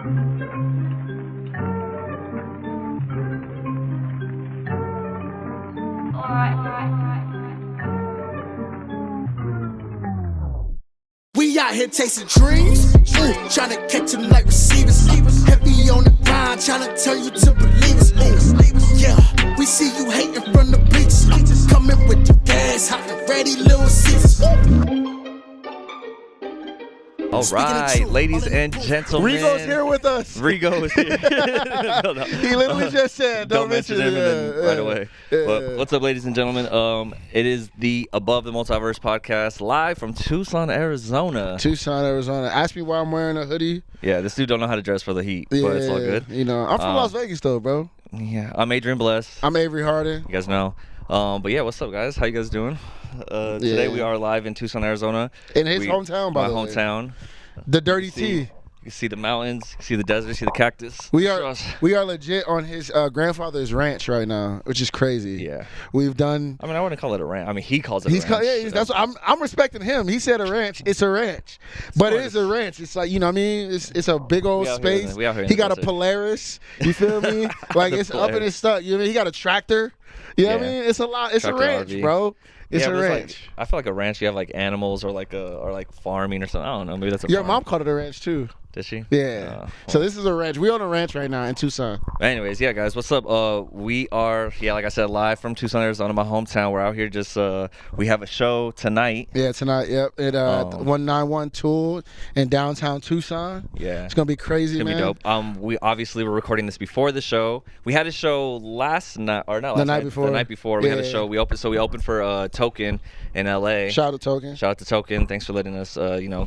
We out here chasing dreams, trying to catch them like receivers. Heavy on the grind, trying to turn you to believers. Yeah, we see you hating from the bleachers. Coming with the gas, hot and ready, Little Caesars. All right, ladies and gentlemen. Rigo's here with us. Rigo is here. No. He literally just said, don't mention him right away. Yeah. But what's up, ladies and gentlemen? It is the Above the Multiverse podcast, live from Tucson, Arizona. Tucson, Arizona. Ask me why I'm wearing a hoodie. Yeah, this dude don't know how to dress for the heat, but it's all good. You know, I'm from Las Vegas, though, bro. Yeah, I'm Adrian Blest. I'm Avery Harden. You guys know. But yeah, what's up, guys? How you guys doing? Today we are live in Tucson, Arizona. In his hometown, by the way. My hometown. The Dirty T. You can see the mountains, you can see the desert, you see the cactus. We are legit on his grandfather's ranch right now, which is crazy. Yeah. We've done. I mean, I wouldn't call it a ranch. I mean, he calls it a ranch. That's what I'm respecting him. He said a ranch. It's a ranch. But it is a ranch. It's like, you know what I mean? It's a big old space. He got a Polaris. You feel me? Like, it's up in his stuff. You know what I mean? He got a tractor. You know what I mean? It's a lot. It's a ranch, RV. Bro. It's a ranch. Like, I feel like a ranch. You have like animals or like farming or something. I don't know. Maybe that's a. Your farm. mom called it a ranch too. Did she? Yeah. Well. So this is a ranch. We on a ranch right now in Tucson. Anyways, yeah, guys, what's up? We are, like I said, live from Tucson, Arizona, my hometown. We're out here just, we have a show tonight. Yeah, tonight, yep. At 191 Tool in downtown Tucson. Yeah. It's going to be crazy, man. It's going to be dope. We obviously were recording this before the show. We had a show last night, or not last night. The night before. We had a show. We opened for Token in LA. Shout out to Token. Shout out to Token. Thanks for letting us,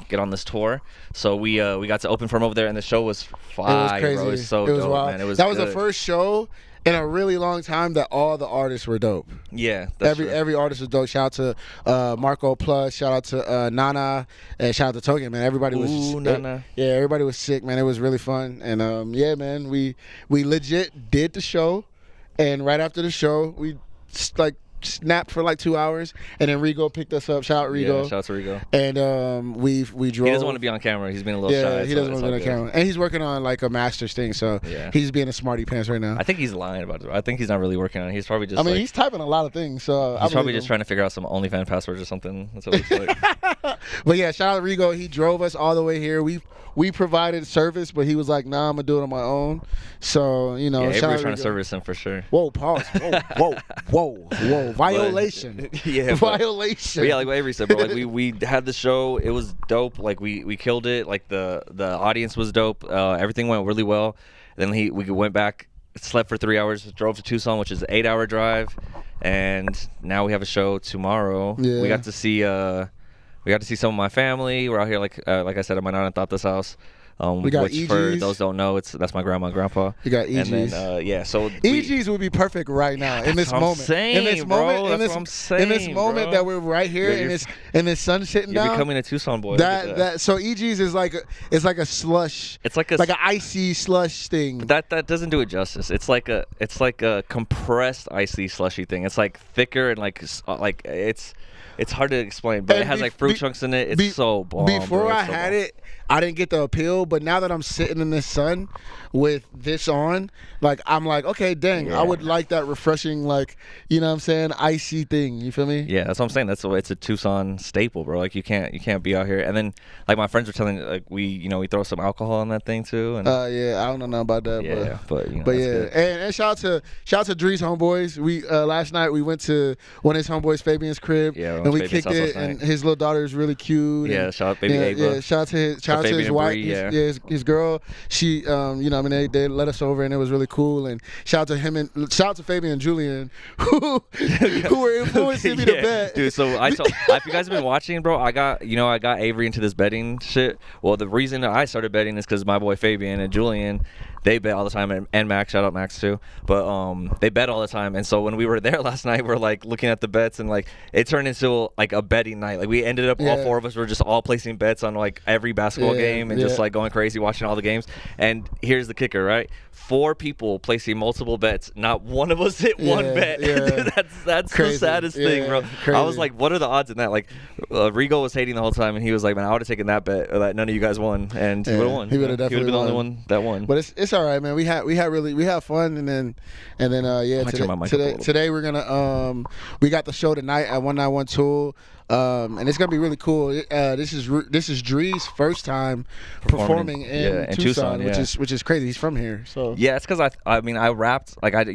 get on this tour. So we got to open for him over there, and the show was fire. It was crazy. Bro. It was so dope, wild. Man. It was that was the first show in a really long time that all the artists were dope. Yeah, that's true. Every artist was dope. Shout out to Marco Plus. Shout out to Nana. And shout out to Token, man. Everybody was Nana. Yeah, everybody was sick, man. It was really fun. And yeah, man, we legit did the show, and right after the show, we snapped for like 2 hours, and then Rigo picked us up. Shout out Rigo. Yeah, shout out to Rigo. And we drove. He doesn't want to be on camera. He's being a little shy. Yeah, he doesn't want to be on camera. And he's working on like a master's thing, so he's being a smarty pants right now. I think he's lying about it. I think he's not really working on it. He's probably just. I mean, he's typing a lot of things, so he's probably just trying to figure out some OnlyFans passwords or something. That's what it looks like. But yeah, shout out to Rigo. He drove us all the way here. We provided service, but he was like, "Nah, I'm gonna do it on my own." So Yeah, Avery's trying to service him for sure. Whoa, pause. Whoa. Violation. Violation. But yeah, like what Avery said, bro. Like we had the show. It was dope. Like we killed it. Like the audience was dope. Everything went really well. Then we went back, slept for 3 hours, drove to Tucson, which is an 8-hour drive, and now we have a show tomorrow. Yeah. We got to see some of my family. We're out here, like I said, at my Nana Tata's house. We got which EGs. For those don't know, that's my grandma and grandpa. You got EGs. And then, so EGs would be perfect right now in this moment. In this moment that we're right here in this sun sitting down. You're becoming a Tucson boy. So EGs is like a slush. It's like an icy slush thing. That doesn't do it justice. It's like a compressed icy slushy thing. It's like thicker and like it's hard to explain, but it has like fruit chunks in it. It's so bomb. Before I had it, I didn't get the appeal, but now that I'm sitting in the sun with this on, like I'm like, okay, dang, I would like that refreshing, like, you know what I'm saying, icy thing. You feel me? Yeah, that's what I'm saying. It's a Tucson staple, bro. Like you can't be out here. And then like my friends were telling, like we throw some alcohol on that thing too. And yeah, I don't know nothing about that. Yeah, but yeah, good. And shout out to Dre's homeboys. We last night we went to one of his homeboys, Fabian's crib, and we kicked it. And his little daughter is really cute. Yeah, shout out baby Ava. Yeah, shout out to his wife, his girl. She, they let us over, and it was really cool. And shout out to Fabian and Julian, who were influencing me to bet. Dude, so if you guys have been watching, bro, I got Avery into this betting shit. Well, the reason I started betting is because my boy Fabian and Julian, they bet all the time, and Max, shout out Max too. But they bet all the time, and so when we were there last night, we're like looking at the bets, and like it turned into like a betting night. Like we ended up all four of us were just all placing bets on like every basketball basketball game and just like going crazy watching all the games. And here's the kicker, right? 4 people placing multiple bets. Not one of us hit one bet. Yeah. that's crazy. the saddest thing, bro. Crazy. I was like, what are the odds in that? Like, Rigo was hating the whole time, and he was like, man, I would have taken that bet that none of you guys won, and he would have won. He would have definitely been the only one that won. But it's all right, man. We had fun, and then today we're gonna we got the show tonight at 191 and it's gonna be really cool. This is Dre's first time performing in Tucson, which is crazy. He's from here, so yeah. It's because I mean I rapped like I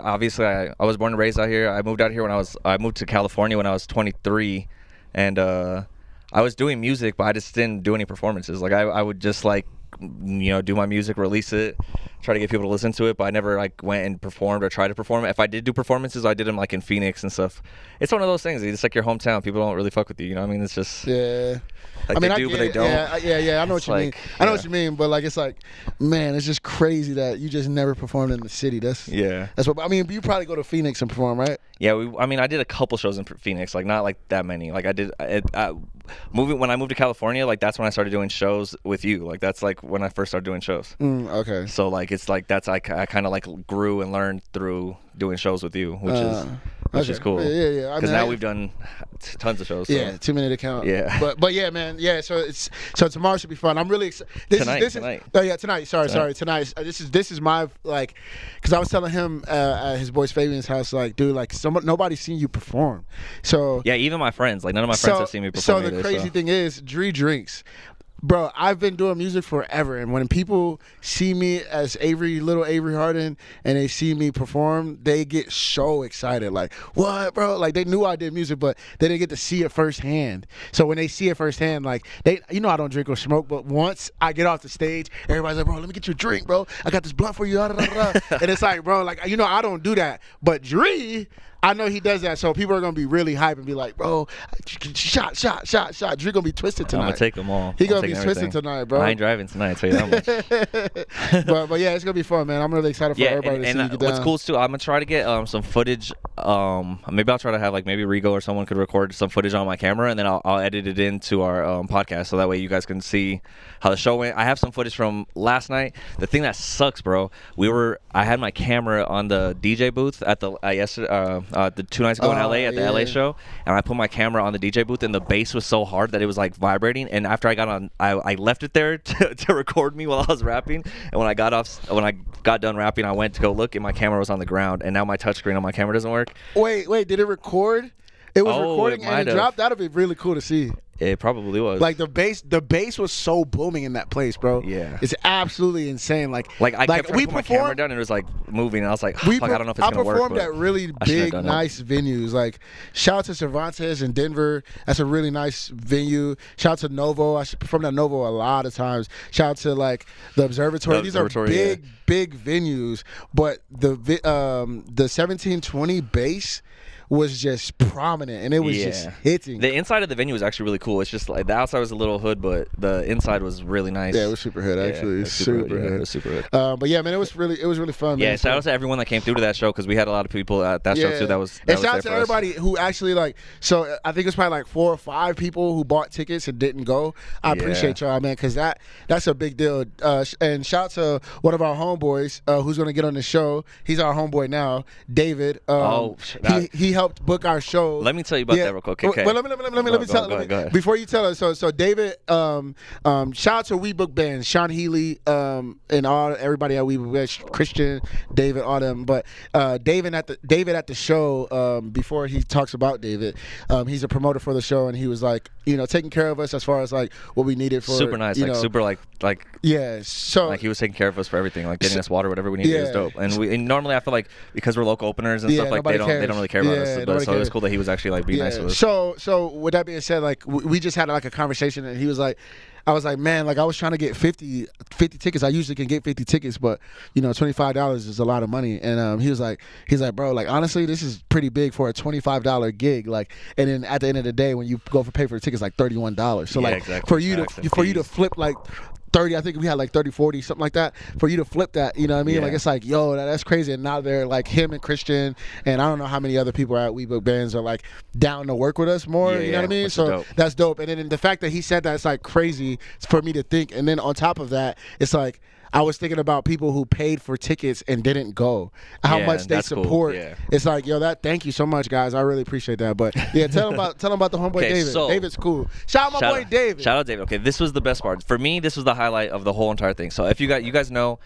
obviously I was born and raised out here. I moved out here I moved to California when I was 23, and I was doing music, but I just didn't do any performances. Like I would just like do my music, release it, try to get people to listen to it, but I never like went and performed or tried to perform it. If I did do performances, I did them like in Phoenix and stuff. It's one of those things. It's like your hometown. People don't really fuck with you. You know what I mean? It's just Like, I mean, they do, but they don't. Yeah. I know what you mean. I know what you mean, but like, it's like, man, it's just crazy that you just never performed in the city. That's what I mean. You probably go to Phoenix and perform, right? Yeah, I mean, I did a couple shows in Phoenix, like not like that many. Like I did when I moved to California, like that's when I started doing shows with you. Like that's like when I first started doing shows. Okay. So like it's like that's I kind of like grew and learned through doing shows with you, which is cool. Yeah. Because now we've done tons of shows. So. Yeah, 2 minute account. Yeah. But yeah, man. Yeah. So tomorrow should be fun. I'm really excited. Tonight. Oh yeah, tonight. Sorry. Tonight. This is my like, because I was telling him at his boy's Fabian's house, like, dude, like nobody's seen you perform. So yeah, even my friends, like none of my friends have seen me perform. So the crazy thing is, Dre drinks. Bro, I've been doing music forever, and when people see me as little Avery Harden, and they see me perform, they get so excited. Like, what, bro? Like, they knew I did music, but they didn't get to see it firsthand. So when they see it firsthand, like, I don't drink or smoke, but once I get off the stage, everybody's like, bro, let me get you a drink, bro. I got this blunt for you. And it's like, bro, like, I don't do that. But Dre, I know he does that, so people are gonna be really hype and be like, "Bro, shot." Dre gonna be twisted tonight. I'm gonna take them all. He gonna be twisted tonight, bro. I ain't driving tonight, I'll tell you that much. but yeah, it's gonna be fun, man. I'm really excited for everybody to see you get down. What's cool too, I'm gonna try to get some footage. Maybe I'll try to have like maybe Rigo or someone could record some footage on my camera, and then I'll edit it into our podcast, so that way you guys can see how the show went. I have some footage from last night. The thing that sucks, bro, I had my camera on the DJ booth at the the 2 nights ago in LA at the LA show, and I put my camera on the DJ booth, and the bass was so hard that it was like vibrating. And after I got on, I left it there to record me while I was rapping. And when I got done rapping, I went to go look, and my camera was on the ground. And now my touchscreen on my camera doesn't work. Wait, did it record? It was recording and it dropped. That'd be really cool to see. It probably was. Like the bass was so booming in that place, bro. Yeah, it's absolutely insane. Like I kept trying to put my camera down, and it was like moving, and I was like, I don't know if it's gonna work. I performed at really big, nice venues. Like shout out to Cervantes in Denver. That's a really nice venue. Shout out to Novo. I performed at Novo a lot of times. Shout out to like the Observatory. These are big venues. But the 1720 bass was just prominent, and it was just hitting. The inside of the venue was actually really cool. It's just like the outside was a little hood, but the inside was really nice. Yeah, it was super hood actually. Super hood. It was super hood. But yeah, man, it was really fun. Yeah, man. Shout out to everyone that came through to that show, because we had a lot of people at that show too. And shout out to everybody who actually like. So I think it was probably like 4 or 5 people who bought tickets and didn't go. I appreciate y'all, man, because that's a big deal. And shout out to one of our homeboys who's gonna get on the show. He's our homeboy now, David. He helped book our show. Let me tell you about that real quick. Okay. Well, let me tell you. Before you tell us, so David, shout out to We Book Band, Sean Healy, and everybody at We Book Band, Christian, David, all them. But David at the show, before he talks about David, he's a promoter for the show, and he was like, taking care of us as far as like what we needed for. Super nice, super like. Yeah. So like he was taking care of us for everything, like getting us water, whatever we needed. It was dope. And normally I feel like because we're local openers and stuff, like they don't really care about us. But so it was cool that he was actually like being nice with us. So with that being said, like we just had like a conversation, and he was like, I was like, man, like I was trying to get 50 tickets. I usually can get 50 tickets, but $25 is a lot of money. And he's like, bro, like honestly, this is pretty big for a $25 gig. Like, and then at the end of the day, when you go pay for the tickets, like $31. So like for you to flip like 30. I think we had like 30, 40, something like that. For you to flip that, you know what I mean? Yeah. Like, it's like, yo, that's crazy. And now they're like him and Christian, and I don't know how many other people at We Book Bands are like down to work with us more. You know what I mean? So that's dope. And then the fact that he said that, it's like crazy for me to think. And then on top of that, it's like, I was thinking about people who paid for tickets and didn't go. How much they support. Cool. Yeah. It's like, yo, thank you so much, guys. I really appreciate that. But yeah, tell them about the homeboy David. So, David's cool. Shout out my boy David. Shout out David. Okay, this was the best part. For me, this was the highlight of the whole entire thing. So if you guys know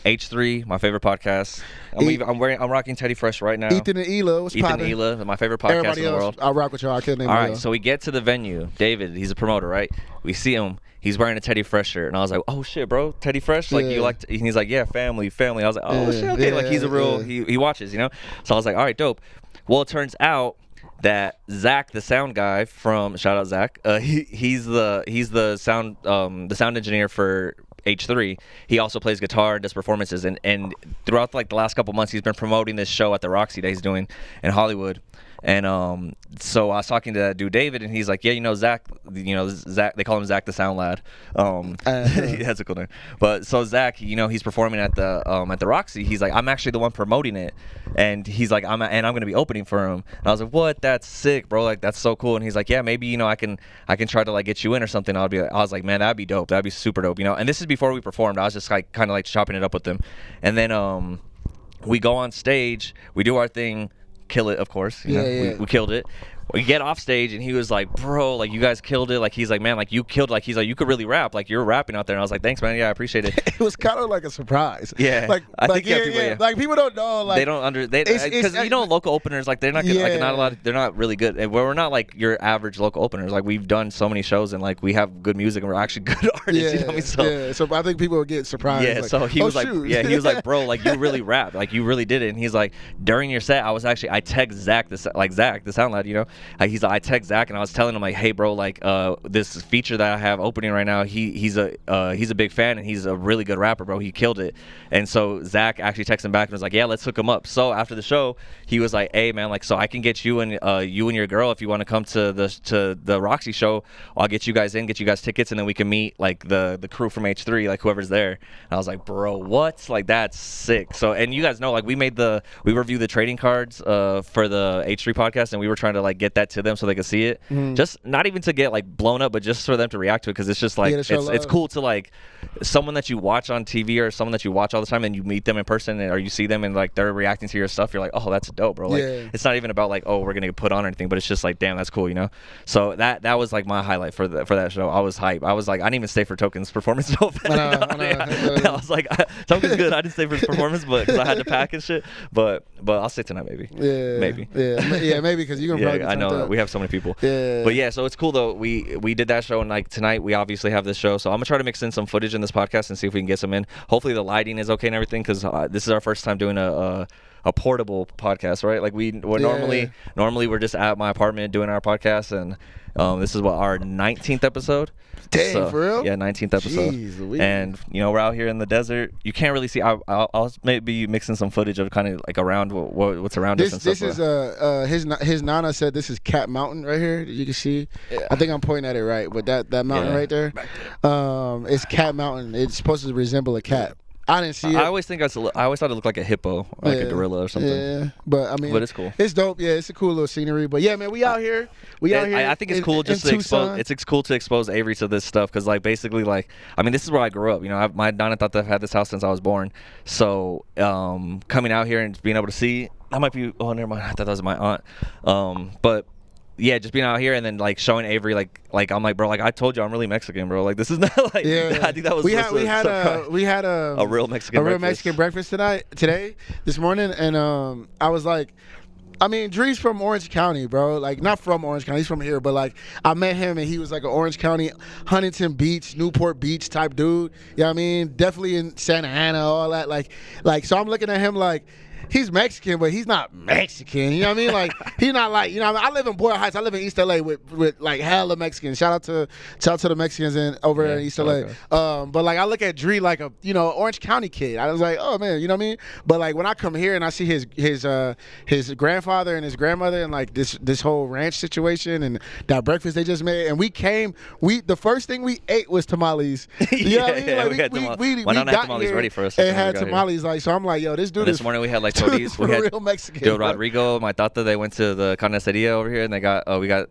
H3, my favorite podcast. I'm rocking Teddy Fresh right now. Ethan and Ela, what's Ethan poppin'? and Ela, my favorite podcast Everybody in the else, world. I'll rock with y'all. I can't name All Ela. right, so we get to the venue. David, he's a promoter, right? We see him. He's wearing a Teddy Fresh shirt, and I was like, "Oh shit, bro, Teddy Fresh! Like you like?" And he's like, "Yeah, family." I was like, "Oh shit, okay." Like he's a real. He watches, you know. So I was like, "All right, dope." Well, it turns out that Zach, the sound guy from shout out Zach, he's the sound engineer for H3. He also plays guitar and does performances, and throughout like the last couple months, he's been promoting this show at the Roxy that he's doing in Hollywood. And so I was talking to that dude David, and he's like, "Yeah, Zach, they call him Zach the Sound Lad. That's a cool name. But so Zach, he's performing at the Roxy. He's like, I'm actually the one promoting it, and he's like, I'm gonna be opening for him. And I was like, what? That's sick, bro. Like that's so cool. And he's like, yeah, maybe I can try to like get you in or something. I was like, man, that'd be dope. That'd be super dope. And this is before we performed. I was just like kind of like chopping it up with him, and then we go on stage, we do our thing. Kill it, of course. We killed it. We get off stage, and he was like, bro, like, you guys killed it. Like, he's like, man, like, you killed, like, he's like, you could really rap. Like, you're rapping out there. And I was like, thanks, man. Yeah, I appreciate it. It was kind of like a surprise. Yeah. I think people, like, people don't know. Like, they don't because, local openers, like, they're not good, like, not a lot, they're not really good. And we're not, like, your average local openers. Like, we've done so many shows, and, like, we have good music, and we're actually good artists. You know what I mean? So I think people would get surprised. Yeah, like, so he was like, he was like, bro, like, you really rap. Like, you really did it. And he's like, during your set, I text Zach, the sound lad, he's like, I text Zach, and I was telling him like, hey bro, like this feature that I have opening right now, he's a big fan, and he's a really good rapper, bro. He killed it. And so Zach actually texted him back and was like, yeah, let's hook him up. So after the show, he was like, hey man, like, so I can get you and your girl, if you want to come to the Roxy show, I'll get you guys tickets, and then we can meet like the crew from H3, like whoever's there. And I was like, bro, what? Like, that's sick. So, and you guys know, like, we reviewed the trading cards for the H3 podcast, and we were trying to like get that to them so they could see it. Just not even to get like blown up, but just for them to react to it, because it's just like it's cool to like someone that you watch on TV or someone that you watch all the time, and you meet them in person, or you see them and like they're reacting to your stuff. You're like, oh, that's dope, bro. Like, it's not even about like, oh, we're gonna get put on or anything, but it's just like, damn, that's cool, So that was like my highlight for that show. I was hype. I was like, I didn't even stay for Token's performance. I was like, Token's good. I didn't stay for his performance, but because I had to pack and shit. But I'll stay tonight, maybe. Maybe because you're gonna. I know we have so many people. But yeah, so it's cool though. We did that show, and like tonight we obviously have this show, so I'm gonna try to mix in some footage in this podcast and see if we can get some in. Hopefully the lighting is okay and everything, because this is our first time doing a portable podcast, right? Like we're normally we're just at my apartment doing our podcast, and this is our 19th episode. Dang, for real? Yeah, 19th episode. Jeez, and we're out here in the desert. You can't really see. I'll maybe mixing some footage of kind of like around what's around us and stuff. This is his nana said this is Cat Mountain right here. You can see. Yeah. I think I'm pointing at it right, but that mountain right there, it's Cat Mountain. It's supposed to resemble a cat. I didn't see it. I always thought it looked like a hippo, or like a gorilla or something. Yeah, but it's cool. It's dope. Yeah, it's a cool little scenery. But yeah, man, we out here. I think it's cool just to expose. It's cool to expose Avery to this stuff, because like basically like, I mean, this is where I grew up. My Nana thought that I've had this house since I was born. So coming out here and being able to see, that might be. Oh, never mind. I thought that was my aunt. But. Yeah, just being out here and then like showing Avery like I'm like, bro, like I told you I'm really Mexican, bro. Like this is not like I think that was we had a real Mexican breakfast this morning, and I was like, I mean, Dre's from Orange County, bro. Like, not from Orange County. He's from here. But, like, I met him, and he was, like, an Orange County, Huntington Beach, Newport Beach type dude. You know what I mean? Definitely in Santa Ana, all that. Like, so I'm looking at him like, he's Mexican, but he's not Mexican. You know what I mean? Like he's not like, you know what I mean? I live in Boyle Heights. I live in East LA with like hella Mexicans. Shout out to the Mexicans over in East LA. Okay. But like I look at Dree like a Orange County kid. I was like, oh man, you know what I mean? But like when I come here and I see his grandfather and his grandmother and like this whole ranch situation and that breakfast they just made, and the first thing we ate was tamales. You know what I mean? Like, we had tamales. We got got tamales here ready for us. and had tamales. Like, so I'm like, yo, this dude and is. This morning we had like chorizo. We had real Mexican. Dude, Rodrigo, my tata, they went to the carniceria over here and they got we got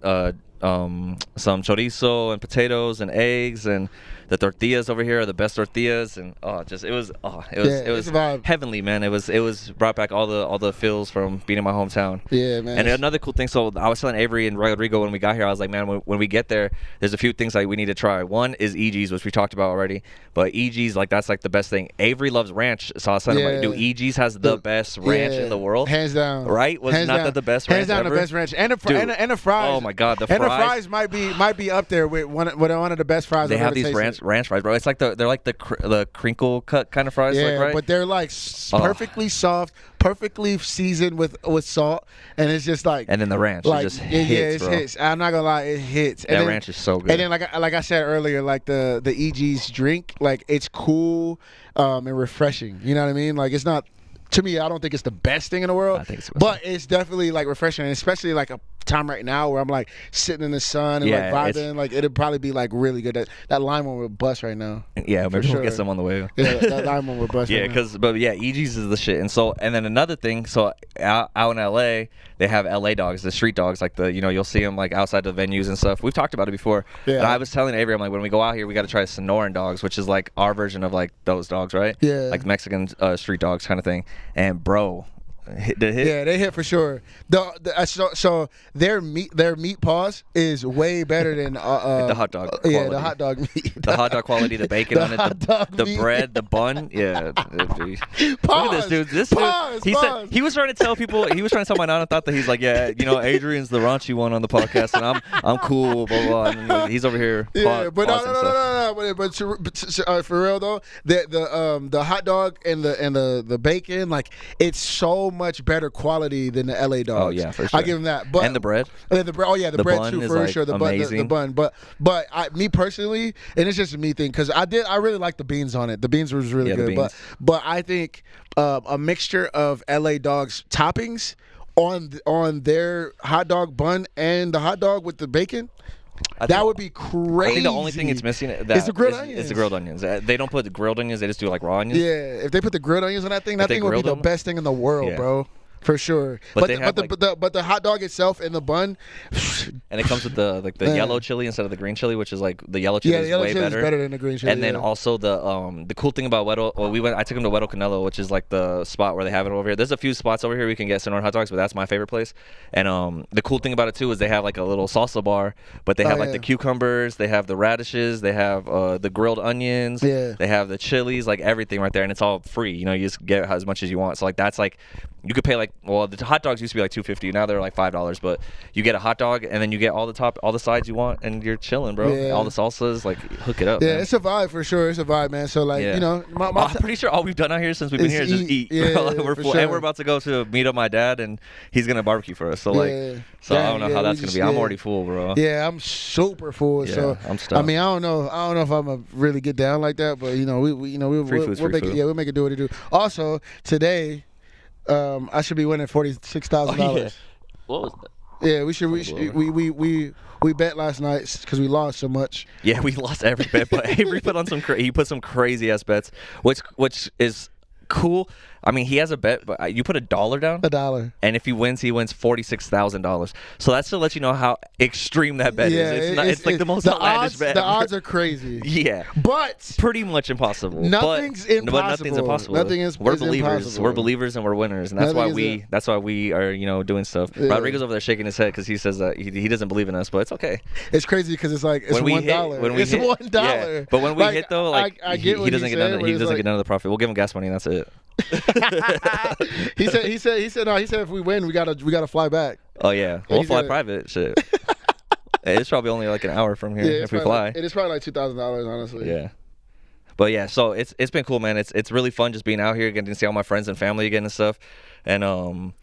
some chorizo and potatoes and eggs, and the tortillas over here are the best tortillas, and it was heavenly, man. It was brought back all the feels from being in my hometown. Yeah, man. And another cool thing, so I was telling Avery and Rodrigo when we got here, I was like, man, when we get there, there's a few things like we need to try. One is EG's, which we talked about already, but EG's like that's like the best thing. Avery loves ranch, so I was telling him like, dude, EG's has the best ranch in the world, hands down. Right? Was hands not down. that the best hands ranch down ever? The best ranch, and the fries. Oh my God, the fries might be up there with one of the best fries. They I've have ever these tasted. ranch fries, bro. It's like they're like the crinkle cut kind of fries, yeah, like, right? But they're like perfectly soft, perfectly seasoned with salt, and it's just like. And then the ranch, like, it just hits, it bro. hits. I'm not gonna lie, it hits. That ranch is so good. And then like I said earlier, like the EG's drink, like it's cool and refreshing. You know what I mean? Like it's not. To me, I don't think it's the best thing in the world, but it's definitely like refreshing, and especially like a time right now where I'm like sitting in the sun and like vibing. Like it'd probably be like really good. That lime one would bust right now. Yeah, maybe we'll get some on the way. Yeah, that lime one would bust. Yeah, EG's is the shit. And then another thing, so out in LA, they have LA dogs, the street dogs, like you'll see them like outside the venues and stuff. We've talked about it before. Yeah. And I was telling Avery, I'm like, when we go out here, we got to try Sonoran dogs, which is like our version of like those dogs, right? Yeah. Like Mexican street dogs kind of thing. And bro, did it hit? Yeah, they hit for sure. So their meat paws is way better than the hot dog. Quality. Yeah, the hot dog meat. The hot dog quality, the bacon on it, the bread, the bun. Yeah. Look at this dude. Said he was trying to tell people. He was trying to tell my nana thought that he's like, yeah, Adrian's the raunchy one on the podcast, and I'm cool, blah blah. And he's over here. Yeah, but no. But for real though, the hot dog and the bacon, like it's so much better quality than the LA dogs. Oh yeah, for sure. I give them that. But and the bread. The bread too, for like sure. The bun. But me personally, and it's just a me thing, because I really like the beans on it. The beans was really good. But I think a mixture of LA dogs toppings on their hot dog bun and the hot dog with the bacon. That would be crazy. I think the only thing it's missing is the grilled onions. It's the grilled onions. They don't put the grilled onions. They just do like raw onions. Yeah, if they put the grilled onions on that thing would be the best thing in the world, bro. For sure. But the hot dog itself and the bun. And it comes with the yellow chili instead of the green chili, which is like the yellow chili is way better. Better than the green chili. And then also the cool thing about I took him to Hueto Canelo, which is like the spot where they have it over here. There's a few spots over here we can get Sonoran hot dogs, but that's my favorite place. And the cool thing about it too is they have like a little salsa bar, but they have the cucumbers, they have the radishes, they have the grilled onions, they have the chilies, like everything right there, and it's all free. You just get as much as you want. So like that's like you could pay the hot dogs used to be like $2.50. Now they're like $5. But you get a hot dog and then you get all the sides you want, and you're chilling, bro. Yeah. All the salsas, like hook it up. Yeah, man. It's a vibe for sure. It's a vibe, man. So like I'm pretty sure all we've done out here since we've been here is just eat. Yeah, we're full, and we're about to go to meet up my dad, and he's gonna barbecue for us. So I don't know how that's gonna be. I'm already full, bro. Yeah, I'm super full. Yeah, so I'm stuffed. I mean, I don't know if I'm gonna really get down like that, but we'll make it. Yeah, we'll make it do what it do. Also today. I should be winning $46,000. Oh, yeah. What was that? Yeah, we bet last night because we lost so much. Yeah, we lost every bet, but Avery put on he put some crazy ass bets, which is cool. I mean, he has a bet, but you put $1 down. $1. And if he wins $46,000. So that's to let you know how extreme that bet is. It's like the most outlandish bet. The odds are crazy. Yeah. But pretty much impossible. Nothing's impossible. But nothing's impossible. We're believers. Impossible. We're believers and we're winners, and that's why we are doing stuff. Yeah. Rodrigo's over there shaking his head because he says that he doesn't believe in us, but it's okay. It's crazy because it's like it's $1. It's $1. Yeah. But when we hit though, like he doesn't get none of the profit. We'll give him gas money and that's it. he said if we win we gotta fly back. Oh yeah, we'll fly private. Shit. It's probably only like an hour from here if we fly. It is probably like $2,000 honestly. Yeah. But yeah, so it's been cool, man. It's really fun just being out here, getting to see all my friends and family again and stuff. And I'm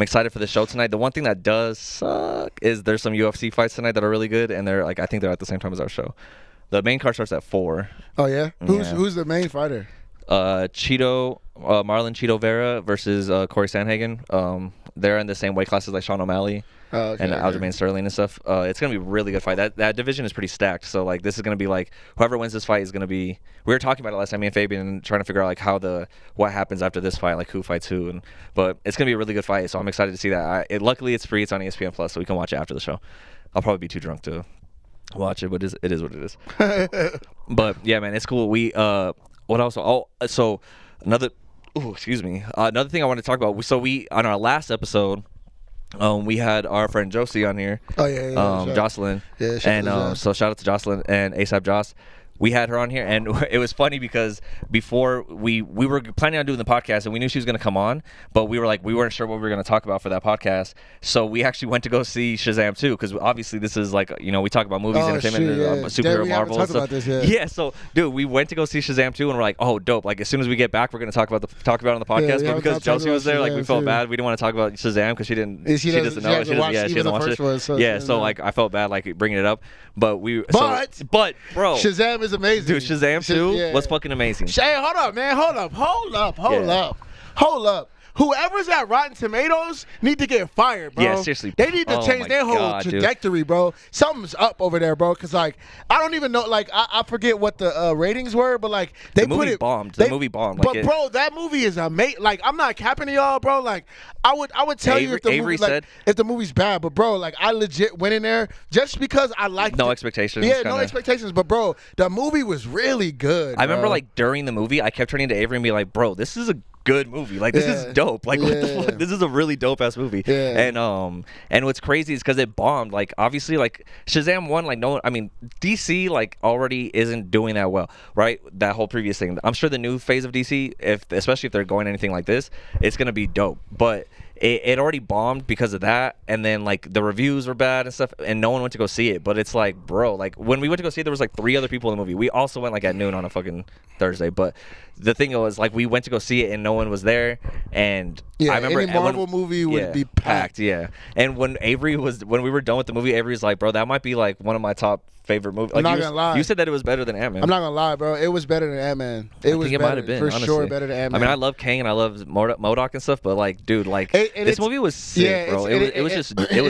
excited for the show tonight. The one thing that does suck is there's some UFC fights tonight that are really good, and they're like, I think they're at the same time as our show. The main card starts at 4. Oh yeah, who's the main fighter? Marlon Cheeto Vera versus Corey Sandhagen. They're in the same weight classes like Sean O'Malley and Aljamain Sterling and stuff. It's gonna be a really good fight. That division is pretty stacked. So like this is gonna be like whoever wins this fight is gonna be. We were talking about it last time, me and Fabian, and trying to figure out like what happens after this fight, like who fights who. But it's gonna be a really good fight. So I'm excited to see that. Luckily it's free. It's on ESPN Plus, so we can watch it after the show. I'll probably be too drunk to watch it, but it is what it is. But yeah, man, it's cool. We what else? Oh, so another. Oh, excuse me. Another thing I want to talk about. So we on our last episode, we had our friend Josie on here. Oh yeah. Jocelyn. Yeah. And so shout out to Jocelyn and ASAP Joss. We had her on here, and it was funny because before we were planning on doing the podcast, and we knew she was going to come on, but we weren't sure what we were going to talk about for that podcast. So we actually went to go see Shazam 2, because obviously this is like, we talk about movies, entertainment, and superhero, Marvel and stuff. Yeah, so dude, we went to go see Shazam 2, and we're like, oh, dope. Like as soon as we get back, we're going to talk about it on the podcast. But because Josie was there, like we felt bad. We didn't want to talk about Shazam because she doesn't know. She doesn't watch it. Yeah, so like I felt bad like bringing it up, but but bro, Shazam is amazing, dude. Shazam 2 was fucking amazing. Shay, hold up, man. Hold up. Whoever's at Rotten Tomatoes need to get fired, bro. Yeah, seriously. They need to change their whole trajectory, bro. Something's up over there, bro. Because, like, I don't even know. Like, I forget what the ratings were, but, like, the movie bombed. The movie bombed. But, bro, that movie is amazing. Like, I'm not capping to y'all, bro. Like, I would tell you if the movie, like, if the movie's bad. But, bro, like, I legit went in there just because I liked No expectations. Yeah, no expectations. But, bro, the movie was really good. I remember, like, during the movie, I kept turning to Avery and be like, bro, this is a good movie. Like this is dope. Like what the fuck? This is a really dope ass movie. And what's crazy is because it bombed. Like obviously, like Shazam 1, like DC like already isn't doing that well, right? That whole previous thing. I'm sure the new phase of DC, especially if they're going anything like this, it's gonna be dope. But it already bombed because of that, and then like the reviews were bad and stuff, and no one went to go see it. But it's like, bro, like when we went to go see it, there was like 3 other people in the movie. We also went like at noon on a fucking Thursday. But the thing was, like, we went to go see it and no one was there. And I remember any Marvel movie would be packed. Yeah. And when we were done with the movie, Avery's like, bro, that might be like one of my top favorite movies. Like, I'm not gonna lie. You said that it was better than Ant-Man. I'm not gonna lie, bro. It was better than Ant-Man. I think it might have been, honestly. Sure better than Ant-Man. I mean, I love Kang and I love MODOK and stuff, but like, dude, like this movie was sick, bro. It was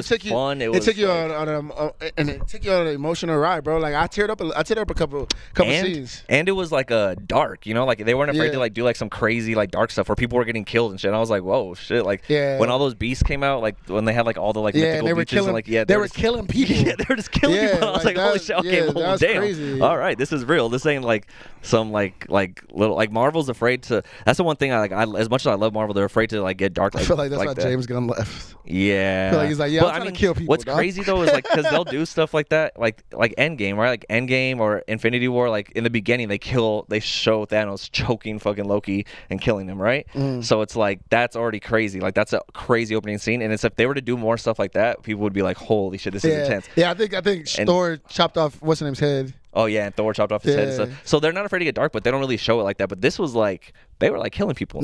fun. It took you on an emotional ride, bro. Like I teared up a couple scenes. And it was like dark, like they weren't afraid to like do like some crazy like dark stuff where people were getting killed and shit. And I was like, whoa, shit. Like when all those beasts came out, like when they had like all the like mythical beasts, and, like they were killing people. Yeah, they were just killing people. I was like, holy shit. Okay, well, damn. Crazy. All right, this is real. This ain't like some like little like Marvel's afraid to. That's the one thing I as much as I love Marvel, they're afraid to like get dark. Like, I feel like that's why James Gunn left. Yeah, I feel like he's like, yeah, I'm trying to kill people. What's crazy though is like because they'll do stuff like that, like Endgame, right? Like Endgame or Infinity War. Like in the beginning, they show Thanos choking fucking Loki and killing him, right? So it's like that's already crazy. Like that's a crazy opening scene, and it's if they were to do more stuff like that, people would be like, holy shit, this is intense. Yeah, I think Thor chopped off what's his name's head. Oh yeah, and Thor chopped off his head and stuff. So they're not afraid to get dark, but they don't really show it like that. But this was like they were like killing people.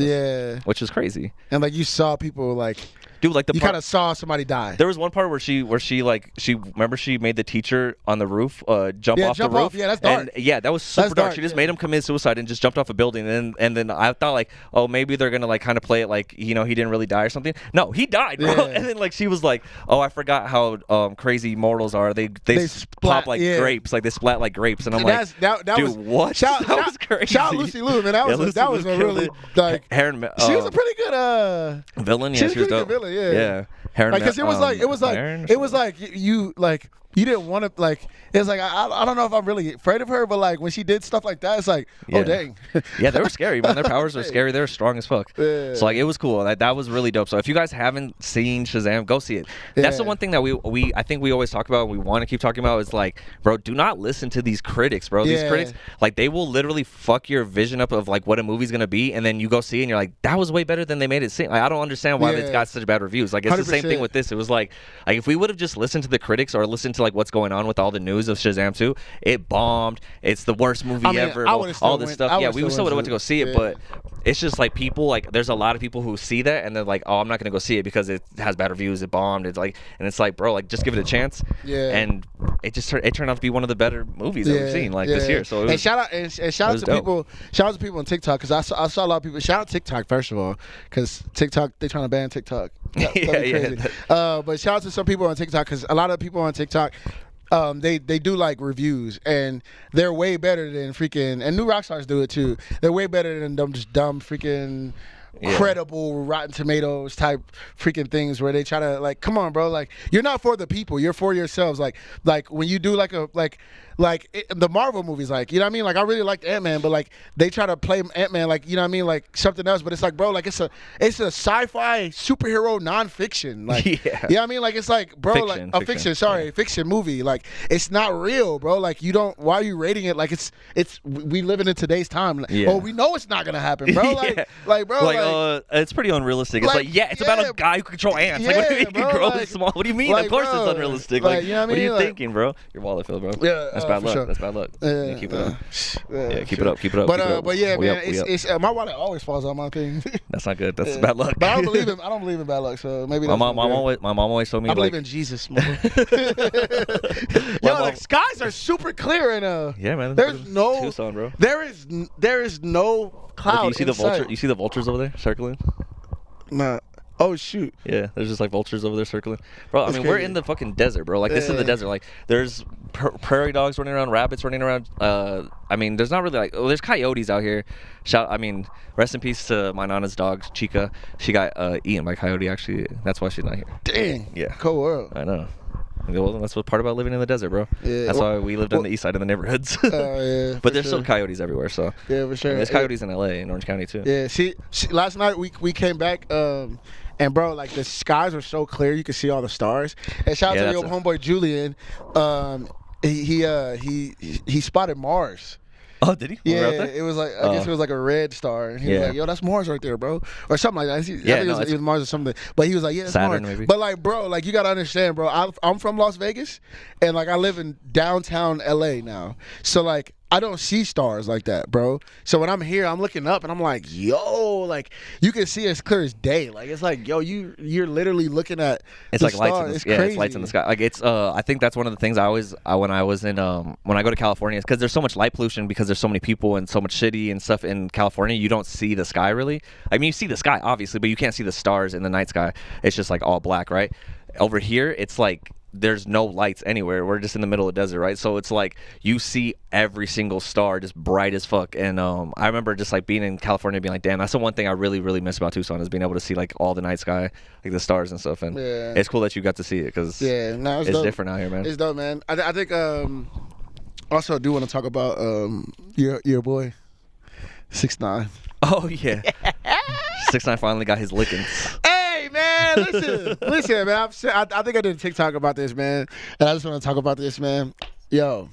Which is crazy. And like you saw people like. Dude, like you kind of saw somebody die. There was one part where she remember she made the teacher on the roof jump off the roof. Yeah, that's dark. And, that was super dark. She just made him commit suicide and just jumped off a building. And then I thought like, oh, maybe they're gonna like kind of play it like he didn't really die or something. No, he died, bro. Yeah. And then like she was like, oh, I forgot how crazy mortals are. They pop like grapes, like they splat like grapes. And I'm like, dude, what? That was crazy. Shout out Lucy Liu, man. That was a really like. She was a pretty good villain. Yeah, she was dope. Villain, yeah. Because it was like you like you didn't want to like. It's like I don't know if I'm really afraid of her, but like when she did stuff like that, it's like oh dang. Yeah, they were scary, man. Their powers are scary. They're strong as fuck. Yeah. So like it was cool. That was really dope. So if you guys haven't seen Shazam, go see it. That's the one thing that we I think we always talk about and we want to keep talking about is like, bro, do not listen to these critics, bro. These critics, like they will literally fuck your vision up of like what a movie's gonna be, and then you go see it and you're like, that was way better than they made it seem. Like I don't understand why it's got such bad reviews. Like it's 100%. The same thing with this. It was like if we would have just listened to the critics or listened to to like what's going on with all the news of Shazam 2, it bombed. It's the worst movie ever. All this stuff. Yeah, we still would have went to go see it, but it's just like people like there's a lot of people who see that and they're like, oh, I'm not gonna go see it because it has bad reviews. It bombed. It's like, and it's like, bro, like just give it a chance. Yeah. And it turned out to be one of the better movies that we've seen this year. So and shout out to people. Shout out to people on TikTok because I saw a lot of people. Shout out TikTok first of all because TikTok they trying to ban TikTok. But shout out to some people on TikTok because a lot of people on TikTok. They do like reviews and they're way better than freaking and new rock stars do it too. They're way better than them just dumb freaking credible Rotten Tomatoes type freaking things where they try to like, come on, bro, like you're not for the people, you're for yourselves. Like when you do like the Marvel movies, like, you know what I mean? Like I really liked Ant-Man, but like they try to play Ant-Man like, you know what I mean, like something else. But it's like, bro, like it's a sci-fi superhero nonfiction. Like you know what I mean? Like it's like, bro, fiction movie. Like it's not real, bro. Like you don't, why are you rating it like it's we living in today's time? Like, oh, we know it's not gonna happen, bro. Like bro, like it's pretty unrealistic. It's it's about a guy who can control ants. Like what do you mean, bro, grow small? What do you mean? Like, of course it's unrealistic. Like you know what I mean? What are you thinking, bro? Your wallet filled, bro. Yeah, that's bad luck. Sure. That's bad luck. Keep it up. Keep it up. Keep it up. But yeah, man, it's my wallet always falls on my thing. That's not good. That's bad luck. But I don't believe in bad luck. So maybe my mom always told me I believe in Jesus. Yo, the skies are super clear right now. Yeah, man. There's no Tucson, bro. There is no cloud. You see the vulture? You see the vultures over there circling? Nah. Oh shoot! Yeah, there's just like vultures over there circling, bro. I mean, we're in the fucking desert, bro. Like this is the desert. Like there's prairie dogs running around, rabbits running around. I mean, there's not really like there's coyotes out here. I mean, rest in peace to my nana's dog Chica. She got eaten by coyote. Actually, that's why she's not here. Dang. Yeah. Cold world. I know. Well, that's what part about living in the desert, bro. Yeah. That's why we lived on the east side of the neighborhoods. But there's still coyotes everywhere. So yeah, for sure. And there's coyotes in LA, in Orange County too. Yeah. See, last night we came back. And bro, like the skies were so clear, you could see all the stars. And shout out to your homeboy Julian. He spotted Mars. Oh, did he? Yeah, it was like I guess it was like a red star. And he was like, "Yo, that's Mars right there, bro," or something like that. I think it was Mars or something. But he was like, "Yeah, that's Saturn, Mars." Maybe. But like, bro, like you gotta understand, bro. I'm from Las Vegas, and like I live in downtown LA now. So like I don't see stars like that, bro. So when I'm here, I'm looking up and I'm like, yo, like you can see it as clear as day. Like it's like, yo, you're literally looking at it's like lights in the sky. It's lights in the sky. Like it's I think that's one of the things I always when I was in when I go to California is because there's so much light pollution because there's so many people and so much city and stuff in California. You don't see the sky really. I mean, you see the sky obviously, but you can't see the stars in the night sky. It's just like all black, right? Over here, it's like there's no lights anywhere. We're just in the middle of the desert, right? So it's like you see every single star just bright as fuck. And I remember just like being in California being like, damn, that's the one thing I really, really miss about Tucson is being able to see like all the night sky, like the stars and stuff. And it's cool that you got to see it because it's different out here, man. It's dope, man. I think also I do want to talk about your boy 6ix9ine. Oh yeah. 6ix9ine finally got his lickings. Hey man, listen, man. I think I did a TikTok about this, man, and I just want to talk about this, man. Yo,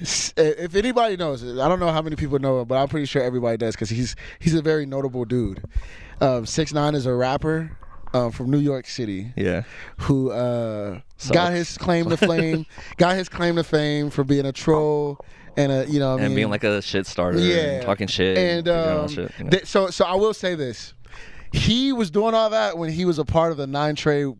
if anybody knows it, I don't know how many people know him, but I'm pretty sure everybody does because he's a very notable dude. 6ix9ine is a rapper from New York City. Yeah. Who got his claim to fame, for being a troll. And being like a shit starter, and talking shit, and shit, you know? so I will say this: he was doing all that when he was a part of the Nine Trey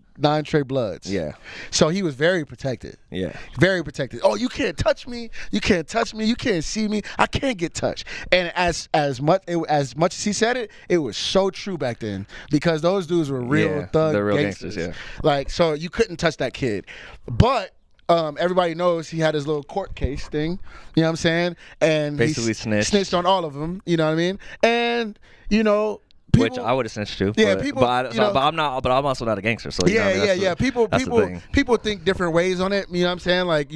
Bloods. Yeah. So he was very protected. Yeah. Very protected. Oh, you can't touch me. You can't touch me. You can't see me. I can't get touched. And as much as he said it, it was so true back then because those dudes were real thug they're real gangsters. Yeah. Like so, you couldn't touch that kid, but. Everybody knows he had his little court case thing, you know what I'm saying? And basically snitched on all of them, you know what I mean? And, people, which I would have snitched too. Yeah, but I'm also not a gangster. So yeah. People think different ways on it. You know what I'm saying? Like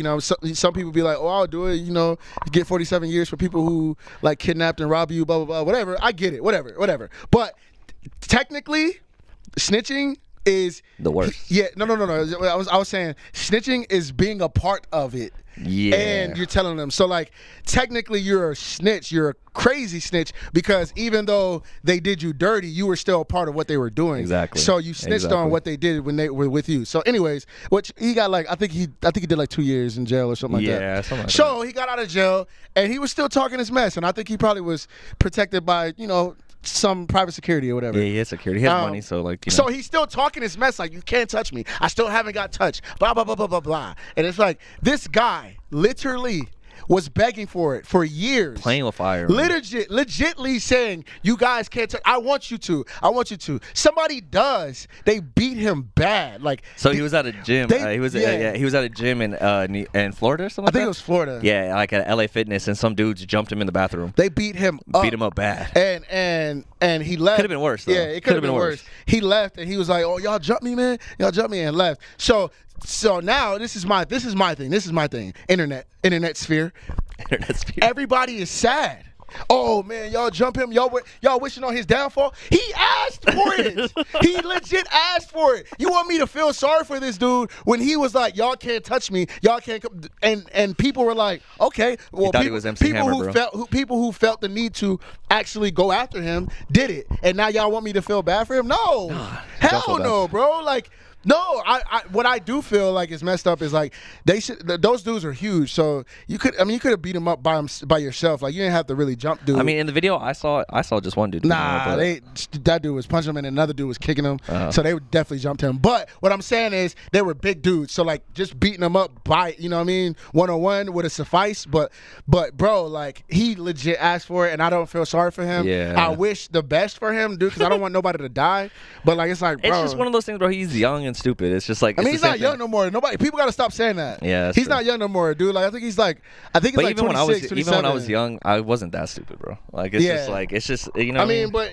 some people be like, oh, I'll do it. Get 47 years for people who like kidnapped and robbed you, blah blah blah, whatever. I get it, whatever. But technically, snitching is the worst. Yeah, no. I was saying snitching is being a part of it. Yeah. And you're telling them. So like technically you're a snitch. You're a crazy snitch because even though they did you dirty, you were still a part of what they were doing. Exactly. So you snitched on what they did when they were with you. So anyways, which he got like I think he did like 2 years in jail or something like that. Yeah, something like so that. He got out of jail and he was still talking his mess, and I think he probably was protected by, you know, some private security or whatever. Yeah, he has security. He has money, so like, you know. So he's still talking his mess like, you can't touch me. I still haven't got touched. Blah, blah, blah, blah, blah, blah. And it's like, this guy literally was begging for it for years. Playing with fire. Legitly saying, you guys can't touch. I want you to. I want you to. Somebody does. They beat him bad. Like, so he was at a gym. He was at a gym in Florida or something. I think it was Florida. Yeah, like at LA Fitness, and some dudes jumped him in the bathroom. They beat him up. Beat him up bad. And he left. Could have been worse, though. Yeah, it could have been worse. He left and he was like, "Oh, y'all jumped me, man. Y'all jumped me," and left. So now this is my thing. Internet sphere. Everybody is sad. Oh man, y'all jump him. Y'all wishing on his downfall. He asked for it. He legit asked for it. You want me to feel sorry for this dude when he was like, y'all can't touch me. Y'all can't come. And people were like, okay. Well, people who felt the need to actually go after him did it. And now y'all want me to feel bad for him? No. Hell no, bro. Like, no, what I do feel like is messed up is like those dudes are huge. So you could have beat him up by yourself. Like you didn't have to really jump dude. I mean, in the video I saw just one dude. Nah, that dude was punching him and another dude was kicking him. So they definitely jumped him. But what I'm saying is they were big dudes. So like just beating them up by, you know what I mean, 1-on-1 would have sufficed. But bro, like he legit asked for it, and I don't feel sorry for him. Yeah. I wish the best for him, dude, because I don't want nobody to die. But like it's like, bro, it's just one of those things, bro. He's young and stupid. It's just like, I mean, he's not young no more. People gotta stop saying that. Yeah, he's not young no more, dude. Like I think he's like 26, even when I was 27. young, I wasn't that stupid, bro. Like it's just you know. I mean, but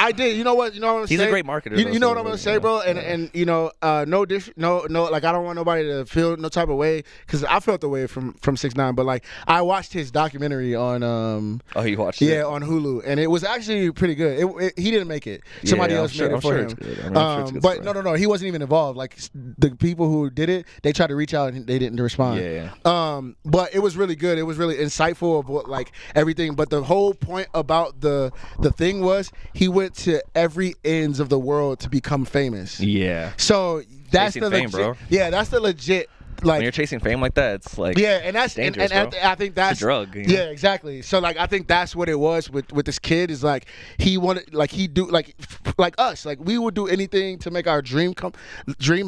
I did. You know what? You know what I'm saying? He's a great marketer. You know what I'm gonna say, bro? And you know, no, like I don't want nobody to feel no type of way because I felt the way from 6ix9ine. But like I watched his documentary on Oh, you watched it? Yeah, on Hulu, and it was actually pretty good. He didn't make it. Somebody else made it for him. But no, he wasn't even involved. Like the people who did it, they tried to reach out and they didn't respond. Yeah. But it was really good. It was really insightful of what like everything. But the whole point about the thing was he went to every ends of the world to become famous. Yeah. So that's chasing the fame, legit, bro. Yeah, that's the legit. Like when you're chasing fame like that, it's like and that's dangerous, and bro. I think that's it's a drug. You know? Yeah, exactly. So like I think that's what it was with this kid is like he wanted like he do like us like we would do anything to make our dream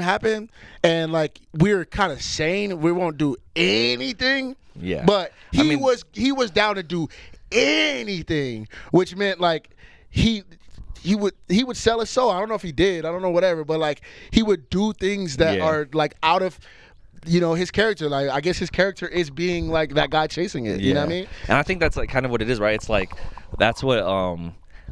happen, and like we're kind of sane. We won't do anything. Yeah. But he was down to do anything, which meant like he would sell his soul. I don't know if he did. I don't know, whatever. But like he would do things that are like out of, you know, his character. Like I guess his character is being like that guy chasing it. You know what I mean? And I think that's like kind of what it is, right? It's like that's what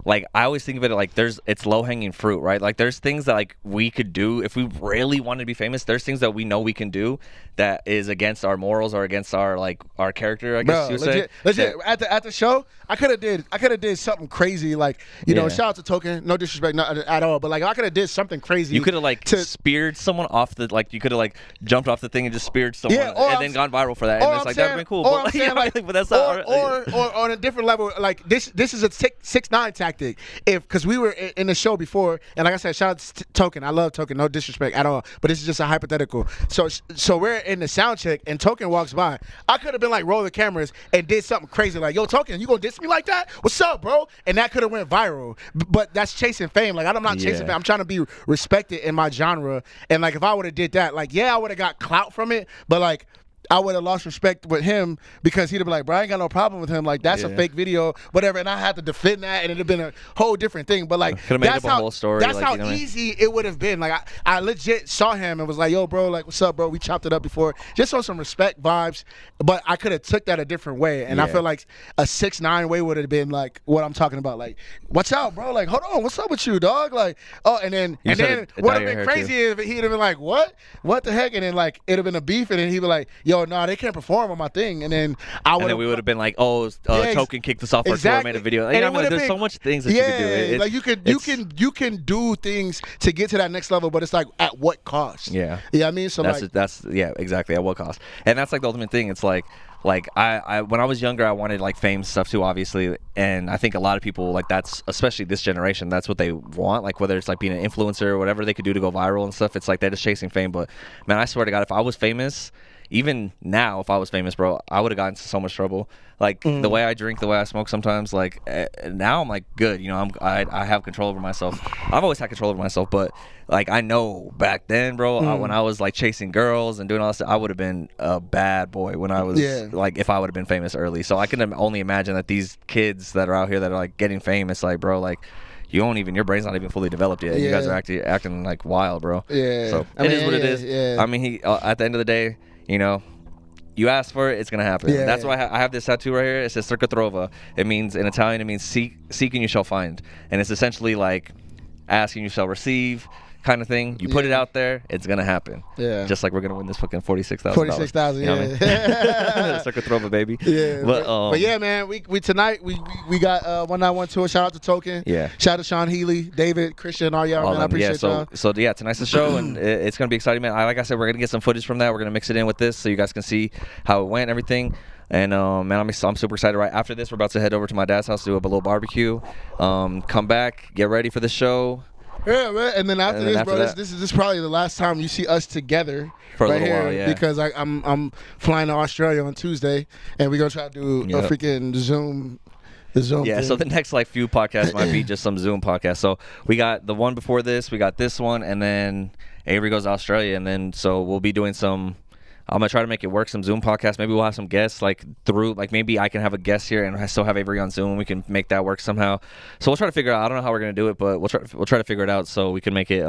like I always think of it like it's low hanging fruit, right? Like there's things that like we could do if we really wanted to be famous. There's things that we know we can do that is against our morals or against our like our character, I guess you would say. Legit. At the show, I could have did something crazy, like you know. Shout out to Token, no disrespect, not at all, but like I could have did something crazy. You could have like speared someone off the like. You could have like jumped off the thing and just speared someone, and then gone viral for that. And it's like that'd been cool. Or but, I'm saying, like, but that's not. Or on a different level, like this is a 6ix9ine tactic. Because we were in the show before, and like I said, shout out to Token. I love Token, no disrespect at all. But this is just a hypothetical. So we're in the sound check, and Token walks by. I could have been like rolling the cameras and did something crazy like, "Yo, Token, you gonna diss me like that? What's up, bro?" And that could have went viral. But that's chasing fame. Like I'm not chasing fame. I'm trying to be respected in my genre. And like if I would have did that, like I would have got clout from it. But like I would have lost respect with him because he'd have been like, bro, I ain't got no problem with him. Like, that's a fake video, whatever. And I had to defend that, and it'd have been a whole different thing. But, like, that's a whole story. That's like, how you know easy it would have been. Like, I legit saw him and was like, yo, bro, like, what's up, bro? We chopped it up before. Just on some respect vibes. But I could have took that a different way. And I feel like a 6ix9ine way would have been, like, what I'm talking about. Like, what's up, bro? Like, hold on. What's up with you, dog? Like, oh, and then what would have been crazy is if he'd have been like, what? What the heck? And then, like, it'd have been a beef. And then he'd be like, yo, yo, no, they can't perform on my thing. And then we would have been like, Token kicked us off our tour, made a video. Like, there's so much things that you can do. Like you can do things to get to that next level, but it's like at what cost? Yeah. Yeah, I mean, so that's exactly, at what cost. And that's like the ultimate thing. It's like I when I was younger, I wanted like fame stuff too, obviously, and I think a lot of people, like, that's, especially this generation, that's what they want, like whether it's like being an influencer or whatever they could do to go viral and stuff. It's like they're just chasing fame. But man, I swear to God, if I was famous, even now, if I was famous, bro, I would have gotten into so much trouble. Like the way I drink, the way I smoke sometimes, like now I'm like good, you know, I have control over myself. I've always had control over myself, but like I know back then, bro, when I was like chasing girls and doing all this stuff, I would have been a bad boy when I was like, if I would have been famous early. So I can only imagine that these kids that are out here that are like getting famous, like, bro, like, your brain's not even fully developed yet. You guys are acting like wild, bro. Yeah. So it is what it is. Yeah. I mean, at the end of the day, you know, you ask for it, it's gonna happen. Yeah. That's why I have this tattoo right here. It says "Cerca Trova." It means, in Italian, it means seek and you shall find, and it's essentially like ask and you shall receive kind of thing. You put it out there, it's gonna happen. Yeah. Just like we're gonna win this fucking $46,000. $46,000. Yeah. You know what I mean? Cerca Trova, baby. Yeah. But yeah, man, we tonight we got 191 tour. Shout out to Token. Yeah. Shout out to Sean Healy, David, Christian, all y'all, man. I appreciate y'all. So yeah, tonight's the show, and it's gonna be exciting, man. Like I said, we're gonna get some footage from that. We're gonna mix it in with this, so you guys can see how it went and everything. And man, I'm super excited. Right after this, we're about to head over to my dad's house to do a little barbecue. Come back, get ready for the show. Yeah, man. And then after this, bro, this is probably the last time you see us together for a right little here, while, yeah. Because I'm flying to Australia on Tuesday, and we're gonna try to do a freaking Zoom. Yeah, thing. So the next like few podcasts might be just some Zoom podcasts. So we got the one before this, we got this one, and then Avery goes to Australia, and then so we'll be doing some. I'm gonna try to make it work, some Zoom podcasts. Maybe we'll have some guests maybe I can have a guest here and I still have Avery on Zoom. We can make that work somehow. So we'll try to figure out. I don't know how we're gonna do it, but we'll try to figure it out so we can make it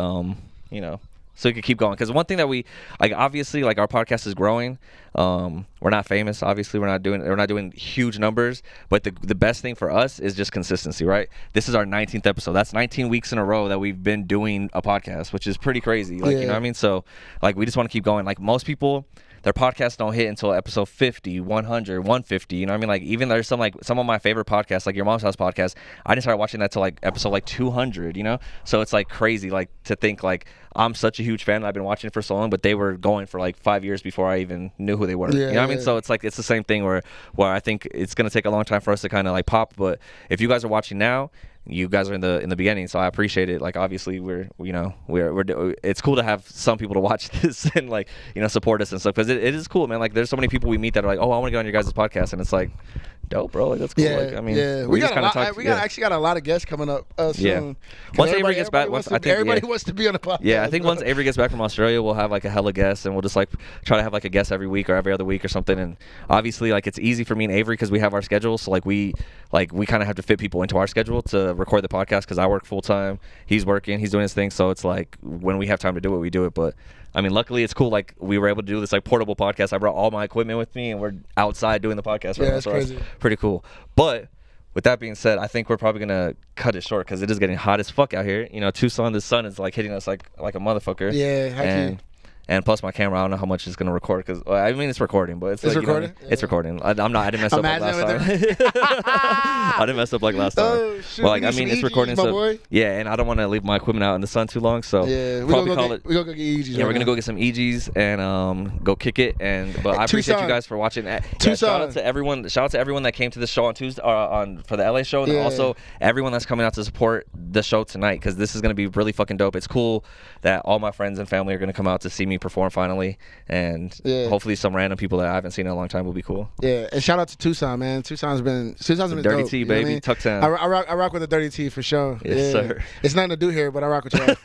you know, so we can keep going. Because one thing that we like, obviously, like, our podcast is growing. We're not famous, obviously. We're not doing huge numbers, but the best thing for us is just consistency, right? This is our 19th episode. That's 19 weeks in a row that we've been doing a podcast, which is pretty crazy. Like, you know what I mean? So like, we just want to keep going. Like, most people, their podcasts don't hit until episode 50, 100, 150. You know what I mean? Like, even there's some of my favorite podcasts, like Your Mom's House podcast, I didn't start watching that till like episode like 200, you know? So it's like crazy, like, to think like I'm such a huge fan. I've been watching it for so long, but they were going for like 5 years before I even knew who they were. You know what I mean? So it's like, it's the same thing where I think it's going to take a long time for us to kind of like pop. But if you guys are watching now, you guys are in the beginning, so I appreciate it. Like, obviously, we're it's cool to have some people to watch this and, like, you know, support us and stuff, because it is cool, man. Like, there's so many people we meet that are like, oh, I want to get on your guys' podcast, and it's like, dope, bro. Like, that's cool. Like, I mean, we actually got a lot of guests coming up soon. Yeah. Once Avery gets back, everybody wants to be on the podcast. Yeah, I think once Avery gets back from Australia, we'll have like a hella guests, and we'll just like try to have like a guest every week or every other week or something. And obviously, like, it's easy for me and Avery because we have our schedule, so like we kind of have to fit people into our schedule to record the podcast, because I work full time, he's working, he's doing his thing, so it's like when we have time to do it, we do it. But I mean, luckily it's cool, like, we were able to do this like portable podcast. I brought all my equipment with me, and we're outside doing the podcast right now, so crazy. That's pretty cool. But with that being said, I think we're probably gonna cut it short because it is getting hot as fuck out here. You know, Tucson, the sun is like hitting us like a motherfucker. Yeah, and plus my camera, I don't know how much it's gonna record, because I mean, it's recording, but it's like, recording. It's recording. I didn't mess up like last time. I didn't mess up like last time. Oh, shoot, well, like, I mean, it's recording. my So boy. yeah, and I don't want to leave my equipment out in the sun too long. So yeah, we're gonna go get EGs. Yeah, we're gonna go get some EGs and go kick it. But I appreciate you guys for watching. Shout out to everyone that came to the show on Tuesday for the LA show, and also everyone that's coming out to support the show tonight, because this is gonna be really fucking dope. It's cool that all my friends and family are gonna come out to see me perform finally. And hopefully some random people that I haven't seen in a long time will be cool. Yeah, and shout out to Tucson, man. Tucson's been Dirty dope, T, baby. I mean? Tucson. I rock with the Dirty T for sure. Yes, sir. It's nothing to do here, but I rock with y'all.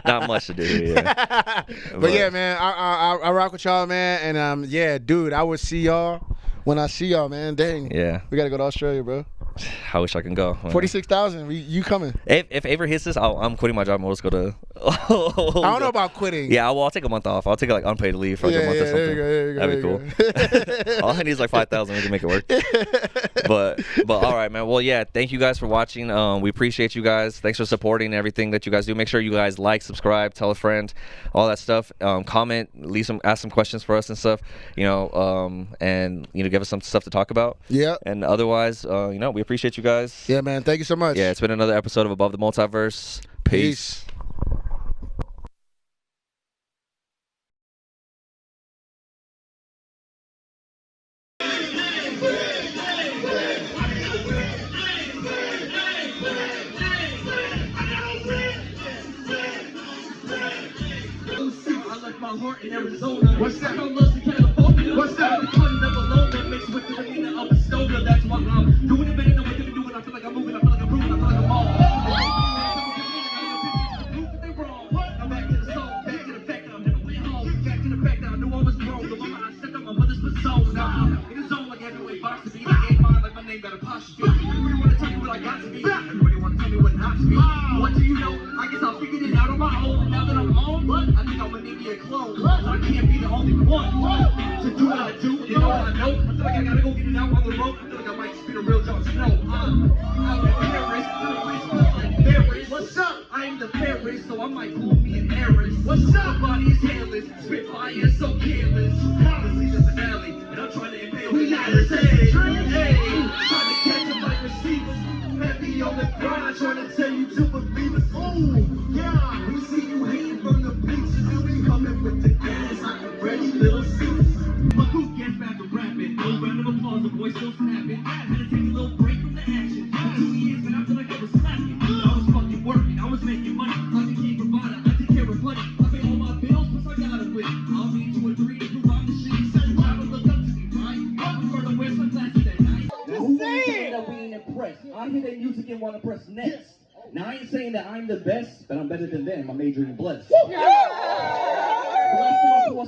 Not much to do here. Yeah. but yeah, man, I rock with y'all, man. And yeah, dude, I will see y'all when I see y'all, man. Dang. Yeah. We gotta go to Australia, bro. I wish I can go. 46,000. You coming? If Avery hits this, I'm quitting my job and we'll just go to I don't know about quitting. Yeah, well, I'll take a month off. I'll take like unpaid leave for like a month or something. There you go, That'd be cool. All I need is like 5,000. We can make it work. But all right, man. Well, yeah. Thank you guys for watching. We appreciate you guys. Thanks for supporting everything that you guys do. Make sure you guys like, subscribe, tell a friend, all that stuff. Comment, ask some questions for us and stuff. And give us some stuff to talk about. Yeah. And otherwise, we appreciate you guys. Yeah, man. Thank you so much. Yeah, it's been another episode of Above the Multiverse. Peace. What's that? What's that? That's what I'm doing it better than what you're doing. I feel like I'm moving. I feel like I'm moving. I feel like I'm all. I'm back to the soul. Back to the fact that I never went home. Back to the fact that I knew I was wrong. The moment I stepped out my mother's persona. Now in the zone like heavyweight box to be. Like 8 mile like my name got apostrophe. Everybody wanna tell me what I got to be. Everybody wanna tell me what not to be. What do you know? I guess I figured it out on my own. And now that I'm on, I think I'm gonna need me a clone. So I can't be the only one to do what I do. You know what I know? I feel like I gotta go get it out on the road. I feel like I might spit a real Jon Snow. I'm the Paris. What's up? I'm the Paris, so I might pull me an heiress. What's up? My body is hairless, spit fire so careless. Honestly, the finale, and I'm trying to impale. We not the same. Hey, trying to catch them like receivers. Heavy on the grind, trying to tell you to believe us. Ooh, yeah. We see you hating from the beaches, and we coming with the gas. I'm ready, little Caesars. But who gets back to rapping? No round of applause, the boy still snapping. Had to take a little break from the action. For 2 years, man, I feel like I was slacking. I was fucking working, I was making money. I became provider, I take care of money. I pay all my bills, plus I got a win. I'll be 2 or 3 to prove I'm the shit. Said you haven't looked up to me, right? I prefer to wear sunglasses at night. Who ain't saying that we ain't impressed? I hear their music and want to press next. Now I ain't saying that I'm the best, but I'm better than them. I'm Adrian Blest.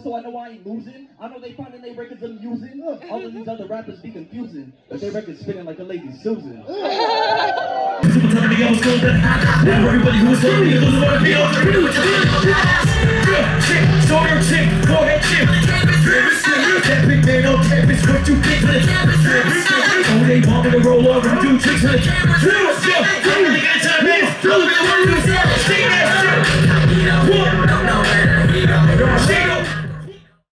So I know I ain't losing. I know they finding their records amusing. All of these other rappers be confusing, but their records spinning like a lady Susan. Everybody who's on me doesn't want to be on the chick, shorter chick, forehead chick. That big man on campus, what you think of the campus? Oh, they want me to roll over and do tricks for the cameras.